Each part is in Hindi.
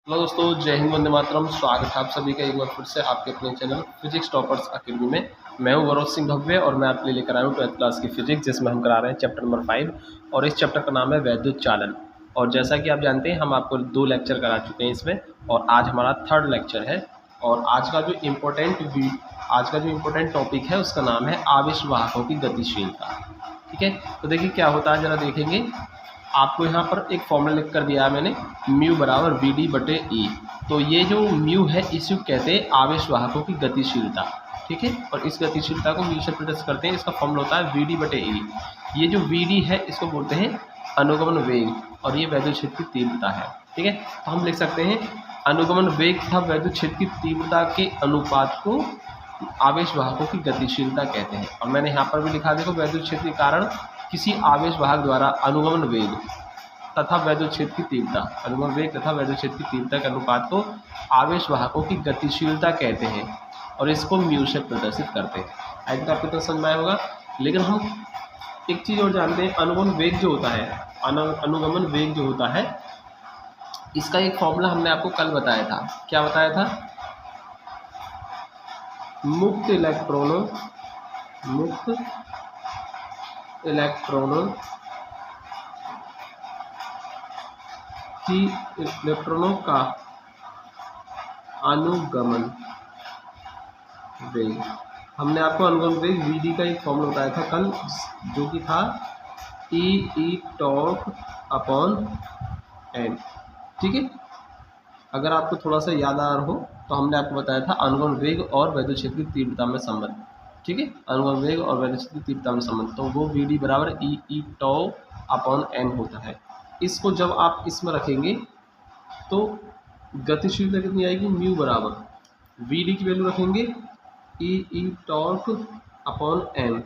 हेलो दोस्तों, जय हिंद, वंदे मातरम। स्वागत है आप सभी का एक बार फिर से आपके अपने चैनल फिजिक्स टॉपर्स अकेडमी में। मैं हूं वरोज सिंह भव्य और मैं आपके लिए लेकर आया हूं 12th क्लास की फिजिक्स, जिसमें हम करा रहे हैं चैप्टर नंबर 5 और इस चैप्टर का नाम है वैद्युत चालन। और जैसा कि आप जानते हैं, हम आपको 2 लेक्चर करा चुके हैं इसमें, और आज हमारा 3rd लेक्चर है। और आज का जो इम्पोर्टेंट टॉपिक है उसका नाम है आवेश वाहकों की गतिशीलता। ठीक है, तो देखिए क्या होता है, जरा देखेंगे। आपको यहाँ पर एक फॉर्मूला लिख कर दिया है मैंने, म्यू बराबर वी डी बटे ई। तो ये जो म्यू है इसे कहते हैं आवेश वाहकों की गतिशीलता। ठीक है, और इस गतिशीलता को म्यू से प्रदर्शित करते हैं। इसका फॉर्मूला होता है वी डी बटे ई। ये जो वी डी है इसको बोलते हैं अनुगमन वेग, और ये वैद्युत क्षेत्र की तीव्रता है। ठीक है, तो हम लिख सकते हैं अनुगमन वेग तथा वैद्युत क्षेत्र की तीव्रता के अनुपात को आवेश वाहकों की गतिशीलता कहते हैं। और मैंने यहाँ पर भी लिखा, देखो, वैद्युत क्षेत्र के कारण किसी आवेश वाहक द्वारा अनुगमन वेग तथा वैद्युत क्षेत्र की तीव्रता, अनुगमन वेग तथा वैद्युत क्षेत्र की तीव्रता के अनुपात को आवेश वाहकों की गतिशीलता कहते हैं, और इसको म्यू से प्रदर्शित करते हैं। आई थिंक आपको तो समझ में आया होगा। लेकिन हम एक चीज़ और जानते हैं, अनुगमन वेग जो होता है, अनुगमन वेग जो होता है, इसका एक फॉर्मूला हमने आपको कल बताया था। क्या बताया था? मुक्त इलेक्ट्रॉनों का अनुगमन वेग। हमने आपको अनुगमन वेग वीडी का एक फॉर्मूला बताया था कल, जो कि था ई टॉक अपॉन एन। ठीक है, अगर आपको थोड़ा सा याद आ रहा हो तो हमने आपको बताया था अनुगमन वेग और वैद्युत क्षेत्र की तीव्रता में संबंध। ठीक है, अनुगमन वेग और वैद्युत क्षेत्र की तीव्रता में संबंध, तो वो वी डी बराबर ई टॉ अपॉन एन होता है। इसको जब आप इसमें रखेंगे तो गतिशीलता कितनी आएगी? म्यू बराबर वी डी की वैल्यू रखेंगे ई टॉर्क अपॉन एन।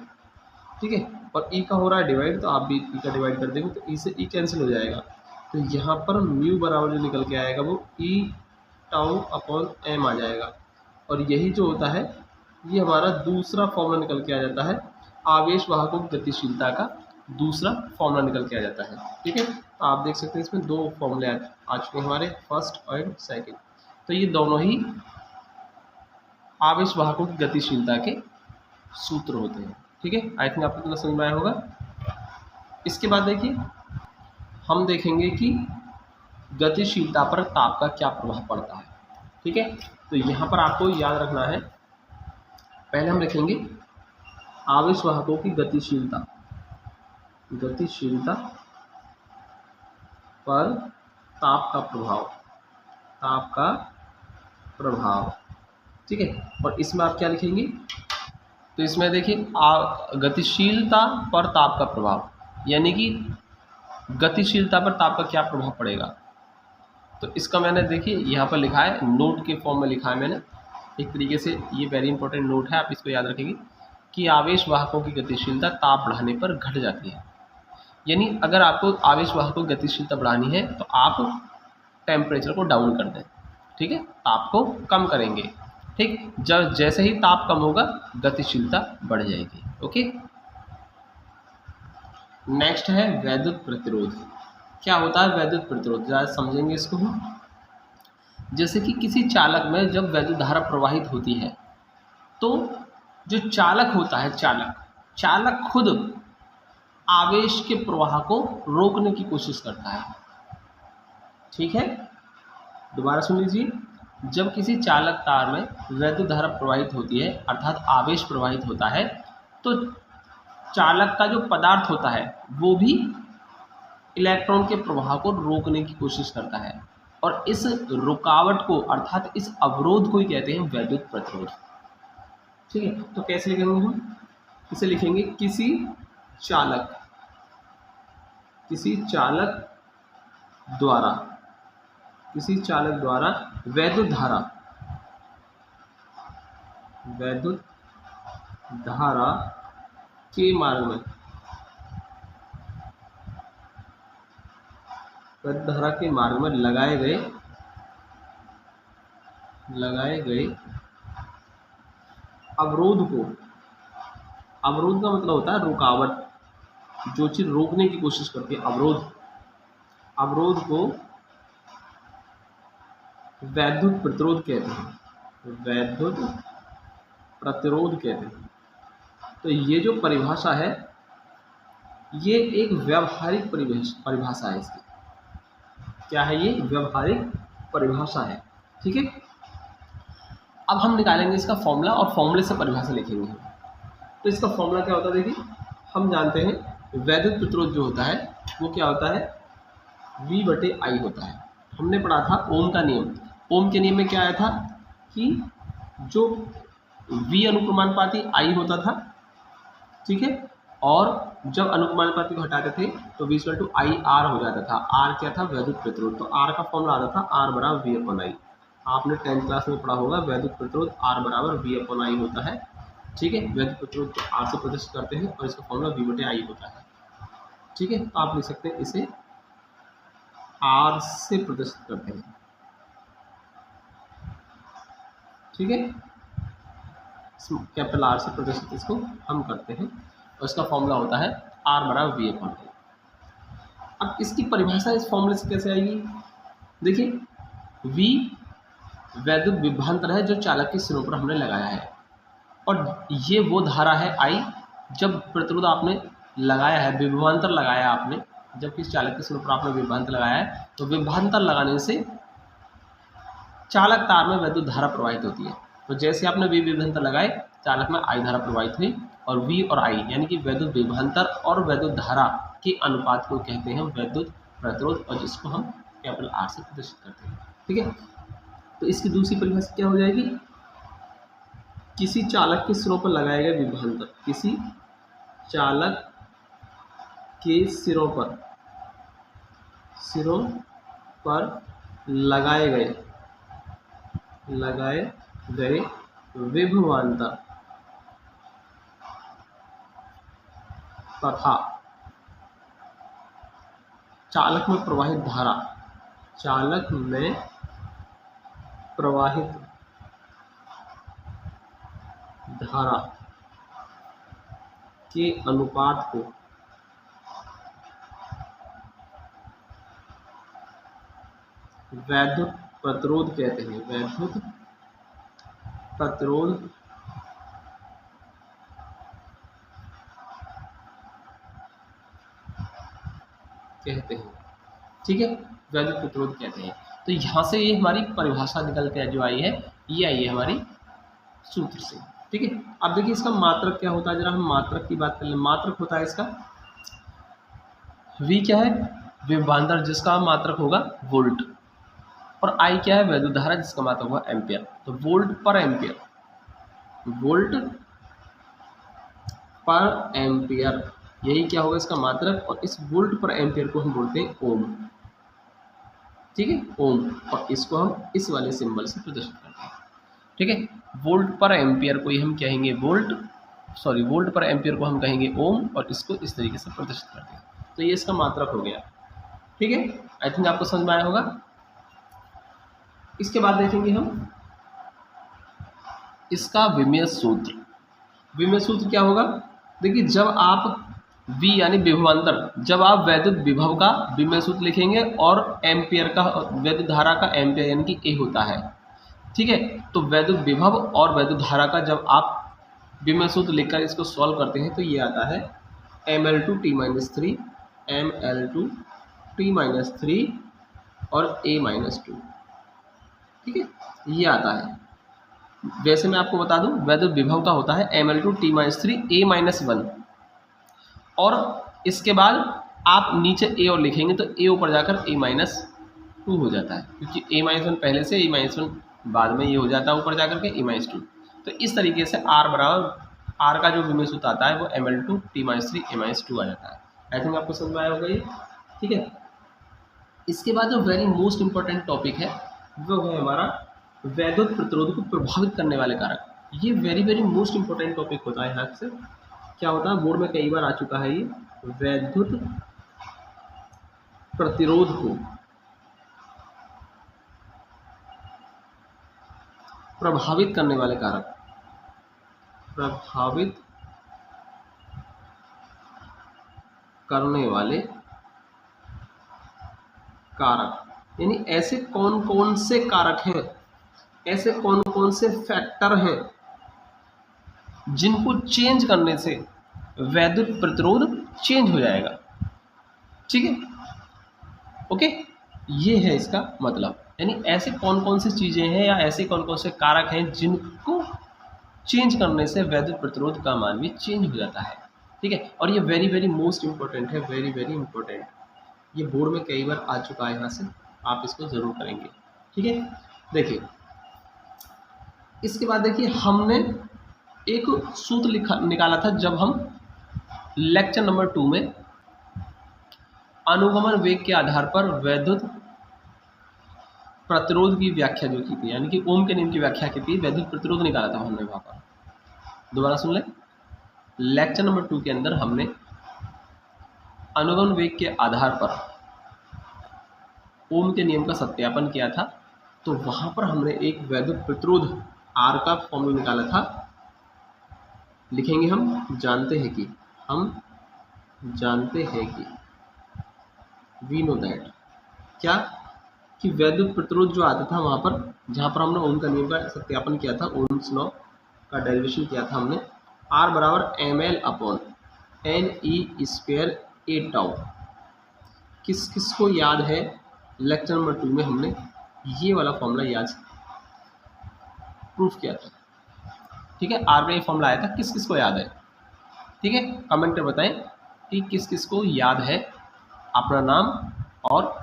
ठीक है, और ई का हो रहा है डिवाइड, तो आप भी ई का डिवाइड कर देंगे तो ई से ई कैंसिल हो जाएगा। तो यहाँ पर म्यू बराबर जो निकल के आएगा वो ई टाउ अपॉन एम आ जाएगा। और यही जो होता है, ये हमारा दूसरा फॉर्मूला निकल के आ जाता है, आवेश वाहकों की गतिशीलता का दूसरा फॉर्मूला निकल के आ जाता है। ठीक है, तो आप देख सकते हैं इसमें 2 फॉर्मूले आ चुके हैं हमारे, फर्स्ट और सेकंड। तो ये दोनों ही आवेश वाहकों की गतिशीलता के सूत्र होते हैं। ठीक है, आई थिंक आपको इतना समझ में आया होगा। इसके बाद देखिए, हम देखेंगे कि गतिशीलता पर ताप का क्या प्रभाव पड़ता है। ठीक है, तो यहाँ पर आपको याद रखना है, पहले हम लिखेंगे आवेश वाहकों की गतिशीलता पर ताप का प्रभाव। ठीक है, और इसमें आप क्या लिखेंगे? तो इसमें देखिए गतिशीलता पर ताप का प्रभाव, यानी कि गतिशीलता पर ताप का क्या प्रभाव पड़ेगा। तो इसका मैंने देखिए यहाँ पर लिखा है, नोट के फॉर्म में लिखा है मैंने एक तरीके से। ये वेरी इंपॉर्टेंट नोट है, आप इसको याद रखेंगे कि आवेश वाहकों की गतिशीलता ताप बढ़ाने पर घट जाती है। यानी अगर आपको आवेश वाहकों की गतिशीलता बढ़ानी है तो आप टेम्परेचर को डाउन कर दें। ठीक है, ताप को कम करेंगे। ठीक, जब जैसे ही ताप कम होगा गतिशीलता बढ़ जाएगी। ओके, नेक्स्ट है वैद्युत प्रतिरोध। क्या होता है वैद्युत प्रतिरोध, ज़्यादा समझेंगे इसको हम। जैसे कि किसी चालक में जब वैद्युत धारा प्रवाहित होती है तो जो चालक होता है, चालक खुद आवेश के प्रवाह को रोकने की कोशिश करता है। ठीक है, दोबारा सुन लीजिए। जब किसी चालक तार में वैद्युत धारा प्रवाहित होती है, अर्थात आवेश प्रवाहित होता है, तो चालक का जो पदार्थ होता है वो भी इलेक्ट्रॉन के प्रवाह को रोकने की कोशिश करता है, और इस रुकावट को, अर्थात इस अवरोध को ही कहते हैं वैद्युत प्रतिरोध। ठीक है, तो कैसे लिखेंगे हम? इसे लिखेंगे किसी चालक द्वारा वैद्युत धारा के मार्ग में लगाए गए अवरोध का मतलब होता है रुकावट, जो चीज रोकने की कोशिश करती है, अवरोध को वैद्युत प्रतिरोध कहते हैं, वैद्युत प्रतिरोध कहते हैं। तो ये जो परिभाषा है ये एक व्यावहारिक परिभाषा है इसकी। क्या है ये? व्यावहारिक परिभाषा है। ठीक है, अब हम निकालेंगे इसका फॉर्मूला और फॉर्मूले से परिभाषा लिखेंगे हम। तो इसका फॉर्मूला क्या होता है? देखिए, हम जानते हैं वैद्युत प्रतिरोध जो होता है वो क्या होता है? V/I होता है। हमने पढ़ा था ओम का नियम। ओम के नियम में क्या आया था कि जो V अनुक्रमानुपाती I होता था, ठीक है, और जब अनुक्रमानुपाती को हटाते थे तो V/IR हो जाता था। R क्या था? वैद्युत प्रतिरोध। तो R का फॉर्मूला आता था R = V/I। आपने 10th क्लास में पढ़ा होगा वैद्युत प्रतिरोध R = V/I होता है। ठीक है, वैद्युत प्रतिरोध को R से प्रदर्शित करते हैं और इसका फॉर्मूला V/I होता है। ठीक है, तो आप लिख सकते हैं इसे R से प्रदर्शित करते हैं। ठीक है, कैपिटल R से प्रदर्शित इसको हम करते हैं और इसका फॉर्मूला होता है R = V/I। अब इसकी परिभाषा इस फॉर्मूले से कैसे आएगी? देखिए, V वैद्युत विभवांतर है जो चालक के सिरों पर हमने लगाया है, और ये वो धारा है I। जब प्रतिरोध आपने लगाया है, विभवांतर लगाया आपने, जब किसी चालक के सिरों पर आपने विभवांतर लगाया है तो विभवांतर लगाने से चालक तार में वैद्युत धारा प्रवाहित होती है। तो जैसे आपने V विभवांतर लगाए, चालक में I धारा प्रवाहित हुई, और V और I यानी कि वैद्युत विभवांतर और वैद्युत धारा के अनुपात को कहते हैं वैद्युत प्रतिरोध, और जिसको हम कैपिटल R से प्रदर्शित करते हैं। ठीक है, तो इसकी दूसरी परिभाषा क्या हो जाएगी? किसी चालक के सिरों पर लगाए गए विभवांतर, किसी चालक के सिरों पर लगाए गए विभवांतर तथा चालक में प्रवाहित धारा, चालक में प्रवाहित धारा के अनुपात को वैद्युत प्रतिरोध कहते हैं। वैद्युत प्रतिरोध कहते हैं। ठीक है, वैद्युत प्रतिरोध कहते हैं। तो यहाँ से ये हमारी परिभाषा निकल के जो आई है, ये आई है हमारी सूत्र से। ठीक है, अब देखिए इसका मात्रक क्या होता है, जरा हम मात्रक की बात कर लें। मात्रक होता है इसका V क्या है? विभवांतर, जिसका मात्रक होगा वोल्ट, और I क्या है? वैद्युत धारा, जिसका मात्रक होगा एम्पियर। तो वोल्ट पर एम्पियर, वोल्ट पर एम्पियर, यही क्या होगा इसका मात्रक, और इस वोल्ट पर एम्पियर को हम बोलते हैं ओम। ठीक है, ओम, और इसको हम इस वाले सिंबल से प्रदर्शित करते हैं। ठीक है, वोल्ट पर एम्पियर को ही हम कहेंगे वोल्ट पर एम्पियर को हम कहेंगे ओम, और इसको इस तरीके से प्रदर्शित करते हैं। तो ये इसका मात्रक हो गया। ठीक है, आई थिंक आपको समझ में आया होगा। इसके बाद देखेंगे हम इसका विमेय सूत्र। विमेय सूत्र क्या होगा? देखिए, जब आप V यानी विभवांतर, जब आप वैद्युत विभव का विमेय सूत्र लिखेंगे और एम्पियर का, वैद्युत धारा का एम्पियर यानी कि A होता है। ठीक है, तो वैद्युत विभव और वैद्युत धारा का जब आप विमेय सूत्र लिखकर इसको सॉल्व करते हैं तो ये आता है mL2T-3 mL2T-3 और A-2। ठीक है, ये आता है। वैसे मैं आपको बता दूं, वैद्युत विभव का होता है mL2T-3 A-1, और इसके बाद आप नीचे A और लिखेंगे तो A ऊपर जाकर A-2 हो जाता है, क्योंकि A-1 पहले से, A-1 बाद में ये हो जाता है ऊपर जाकर के A-2। तो इस तरीके से R का जो विमेय सूत्र आता है वो mL2T-3 A-2 आ जाता है। आई थिंक आपको समझ में आया होगा ये। ठीक है, इसके बाद जो वेरी मोस्ट इंपॉर्टेंट टॉपिक है वो है हमारा वैद्युत प्रतिरोध को प्रभावित करने वाले कारक। ये वेरी मोस्ट इंपॉर्टेंट टॉपिक होता है। यहाँ से क्या होता है, बोर्ड में कई बार आ चुका है ये, वैद्युत प्रतिरोध को प्रभावित करने वाले कारक, प्रभावित करने वाले कारक। यानी ऐसे कौन कौन से कारक हैं, ऐसे कौन कौन से फैक्टर हैं जिनको चेंज करने से वैद्युत प्रतिरोध चेंज हो जाएगा। ठीक है, ओके, ये है इसका मतलब। यानी ऐसे कौन कौन सी चीज़ें हैं या ऐसे कौन कौन से कारक हैं जिनको चेंज करने से वैद्युत प्रतिरोध का मान भी चेंज हो जाता है। ठीक है, और ये वेरी वेरी मोस्ट इंपॉर्टेंट है, वेरी वेरी इंपॉर्टेंट। ये बोर्ड में कई बार आ चुका है, यहाँ से आप इसको ज़रूर करेंगे। ठीक है, देखिए इसके बाद देखिए हमने एक सूत्र निकाला था जब हम लेक्चर नंबर 2 में अनुगमन वेग के आधार पर वैद्युत प्रतिरोध की व्याख्या जो की थी, यानी कि ओम के नियम की व्याख्या की थी, वैद्युत प्रतिरोध निकाला था हमने वहाँ पर। दोबारा सुन लें, लेक्चर नंबर 2 के अंदर हमने अनुगमन वेग के आधार पर ओम के नियम का सत्यापन किया था। तो वहाँ पर हमने एक वैद्युत प्रतिरोध आर का फॉर्मूला निकाला था। लिखेंगे हम जानते हैं कि वी नो दैट, क्या कि वैद्युत प्रतिरोध जो आता था वहाँ पर, जहाँ पर हमने ओम का नियम का सत्यापन किया था, ओम्स लॉ का डेरिवेशन किया था हमने, R बराबर ml upon NE² A tau. किस किस को याद है, लेक्चर नंबर 2 में हमने ये वाला फॉर्मूला याद प्रूफ किया था। ठीक है, आर का ये फॉर्मूला आया था, किस किस को याद है? ठीक है, कमेंट कर बताएं कि किस किस को याद है, अपना नाम और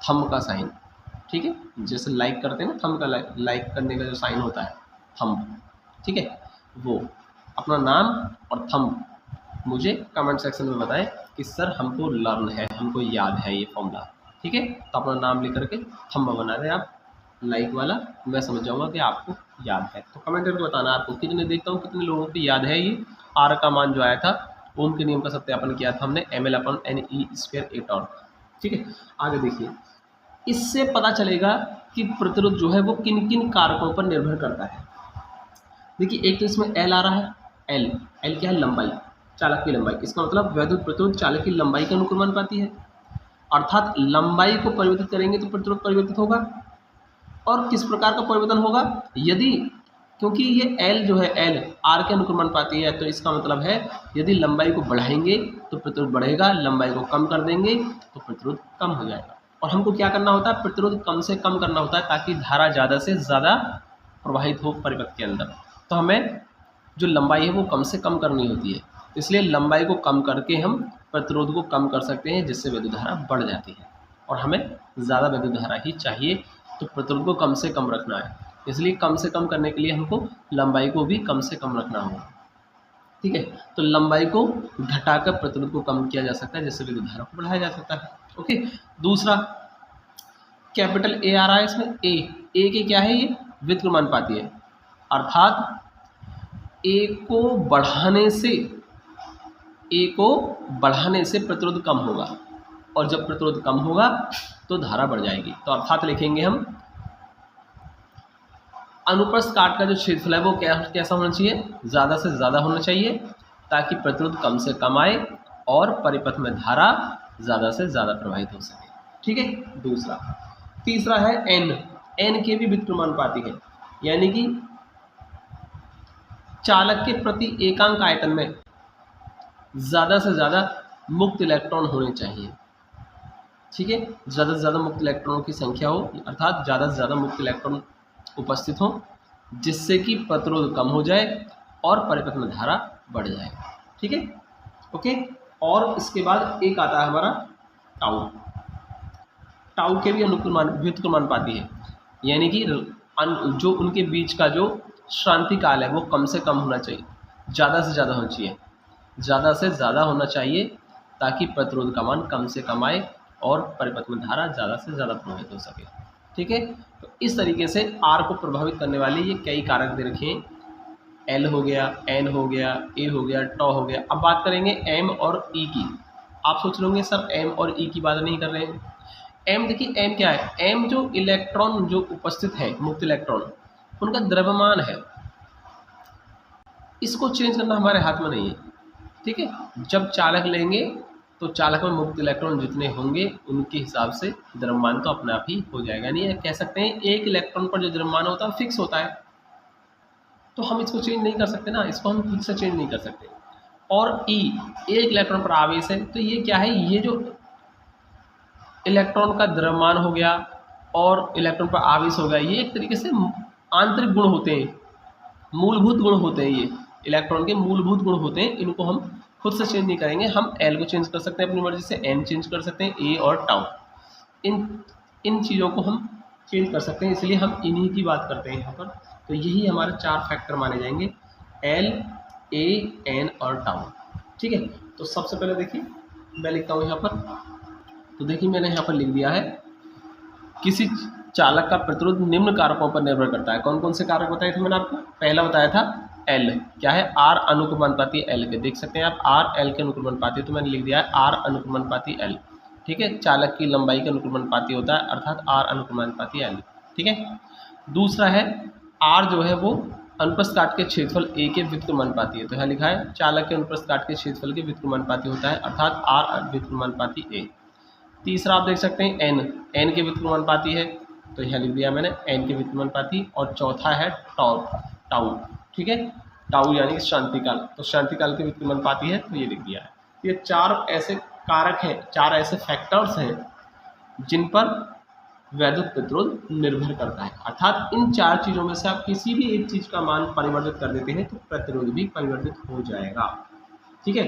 थंब का साइन। ठीक है, जैसे लाइक करते हैं ना, थंब का लाइक करने का जो साइन होता है, थंब। ठीक है, वो अपना नाम और थंब मुझे कमेंट सेक्शन में बताएं कि सर हमको लर्न है, हमको याद है ये फॉर्मूला। ठीक है, तो अपना नाम लिख करके थंब बना दें आप लाइक वाला, मैं समझ जाऊंगा कि आपको याद है। तो कमेंट करके बताना आपको कितने, देखता हूँ कितने लोगों को याद है ये आर का मान जो आया था, ओम के नियम का सत्यापन किया था हमने, ml upon NE² A torque. ठीक है, आगे देखिए, इससे पता चलेगा कि प्रतिरोध जो है वो किन किन कारकों पर निर्भर करता है। देखिए एक तो इसमें L आ रहा है, L क्या है, लंबाई, चालक की लंबाई। इसका मतलब वैद्युत प्रतिरोध चालक की लंबाई के अनुक्रमानुपाती है, अर्थात लंबाई को परिवर्तित करेंगे तो प्रतिरोध परिवर्तित होगा। और किस प्रकार का परिवर्तन होगा, यदि, क्योंकि ये L जो है L R के अनुक्रमानुपाती है, तो इसका मतलब है यदि लंबाई को बढ़ाएंगे तो प्रतिरोध बढ़ेगा, लंबाई को कम कर देंगे तो प्रतिरोध कम हो जाएगा। और हमको क्या करना होता है, प्रतिरोध कम से कम करना होता है ताकि धारा ज़्यादा से ज़्यादा प्रवाहित हो परिपथ के अंदर। तो हमें जो लंबाई है वो कम से कम करनी होती है, इसलिए लंबाई को कम करके हम प्रतिरोध को कम कर सकते हैं, जिससे विद्युत धारा बढ़ जाती है। और हमें ज़्यादा विद्युत धारा ही चाहिए, तो प्रतिरोध को कम से कम रखना है, इसलिए कम से कम करने के लिए हमको लंबाई को भी कम से कम रखना होगा। ठीक है, तो लंबाई को घटाकर प्रतिरोध को कम किया जा सकता है, जिससे विद्युत धारा को बढ़ाया जा सकता है। ओके, दूसरा कैपिटल ए आ रहा है इसमें, ए के क्या है, ये व्युत्क्रमानुपाती है, अर्थात ए को बढ़ाने से प्रतिरोध कम होगा, और जब प्रतिरोध कम होगा तो धारा बढ़ जाएगी। तो अर्थात लिखेंगे हम अनुप्रस्थ काट का जो क्षेत्रफल है वो कैसा होना चाहिए, ज़्यादा से ज़्यादा होना चाहिए, ताकि प्रतिरोध कम से कम आए और परिपथ में धारा ज़्यादा से ज़्यादा प्रवाहित हो सके। ठीक है, दूसरा। तीसरा है एन के भी व्युत्क्रमानुपाती है, यानी कि चालक के प्रति एकांक आयतन में ज़्यादा से ज़्यादा मुक्त इलेक्ट्रॉन होने चाहिए। ठीक है, ज़्यादा से ज़्यादा मुक्त इलेक्ट्रॉनों की संख्या हो, अर्थात ज़्यादा से ज़्यादा मुक्त इलेक्ट्रॉन उपस्थित हो, जिससे कि प्रतिरोध कम हो जाए और परिपथ में धारा बढ़ जाए। ठीक है, ओके। और इसके बाद एक आता है हमारा टाउ के भी व्युत्क्रमानुपाती है, यानी कि जो उनके बीच का जो श्रांति काल है वो कम से कम होना चाहिए, ज़्यादा से ज़्यादा होना चाहिए, ज़्यादा से ज़्यादा होना चाहिए, ताकि प्रतिरोध का मान कम से कम आए और परिपथ में धारा ज़्यादा से ज़्यादा प्रभावित हो सके। ठीक है, तो इस तरीके से आर को प्रभावित करने वाले ये कई कारक दे रखे हैं, एल हो गया, एन हो गया, ए हो गया, टॉ हो गया। अब बात करेंगे एम और ई की। आप सोच लोगे सर एम और ई की बात नहीं कर रहे हैं। एम देखिए, एम क्या है, एम जो इलेक्ट्रॉन जो उपस्थित है, मुक्त इलेक्ट्रॉन, उनका द्रव्यमान है, इसको चेंज करना हमारे हाथ में नहीं है। ठीक है, जब चालक लेंगे तो चालक में मुक्त इलेक्ट्रॉन जितने होंगे उनके हिसाब से द्रव्यमान तो अपने आप ही हो जाएगा। नहीं कह सकते हैं एक इलेक्ट्रॉन पर जो द्रव्यमान होता है फिक्स होता है, तो हम इसको चेंज नहीं कर सकते ना, इसको हम खुद से चेंज नहीं कर सकते। और ई एक इलेक्ट्रॉन पर आवेश है, तो ये क्या है, ये जो इलेक्ट्रॉन का द्रव्यमान हो गया और इलेक्ट्रॉन पर आवेश हो गया, ये एक तरीके से आंतरिक गुण होते हैं, मूलभूत गुण होते हैं, ये इलेक्ट्रॉन के मूलभूत गुण होते हैं। इनको हम खुद से चेंज नहीं करेंगे, हम एल को चेंज कर सकते हैं अपनी मर्जी से, एन चेंज कर सकते हैं, ए और टाउ, इन चीज़ों को हम चेंज कर सकते हैं, इसलिए हम इन्हीं की बात करते हैं यहाँ पर। तो यही हमारे 4 फैक्टर माने जाएंगे, एल, ए, एन और टाउ। ठीक है, तो सबसे पहले देखिए मैं लिखता हूँ यहाँ पर, तो देखिए मैंने यहाँ पर लिख दिया है, किसी चालक का प्रतिरोध निम्न कारकों पर निर्भर करता है। कौन कौन से कारक बताए थे मैंने आपको, पहला बताया था एल, क्या है, आर अनुक्रमानुपाती एल के, देख सकते हैं आप आर एल के अनुक्रमानुपाती, तो मैंने लिख दिया है आर अनुक्रमानुपाती एल। ठीक है, चालक की लंबाई के अनुक्रमानुपाती होता है, अर्थात आर अनुक्रमानुपाती एल। ठीक है, दूसरा है आर जो है वो अनुप्रस्थ काट के क्षेत्रफल ए के व्युत्क्रमानुपाती है, तो यहाँ लिखा है चालक के अनुप्रस्थ काट के क्षेत्रफल के व्युत्क्रमानुपाती होता है, अर्थात आर व्युत्क्रमानुपाती ए। तीसरा आप देख सकते हैं एन के व्युत्क्रमानुपाती है, तो यहाँ लिख दिया मैंने एन के व्युत्क्रमानुपाती। और चौथा है टाउ। ठीक है, टाउ यानी कि शांतिकाल, तो शांतिकाल के व्युत्क्रमानुपाती है, तो ये लिख दिया है। ये 4 ऐसे कारक हैं, 4 ऐसे फैक्टर्स हैं जिन पर वैद्युत प्रतिरोध निर्भर करता है, अर्थात इन 4 चीज़ों में से आप किसी भी एक चीज़ का मान परिवर्तित कर देते हैं तो प्रतिरोध भी परिवर्तित हो जाएगा। ठीक है,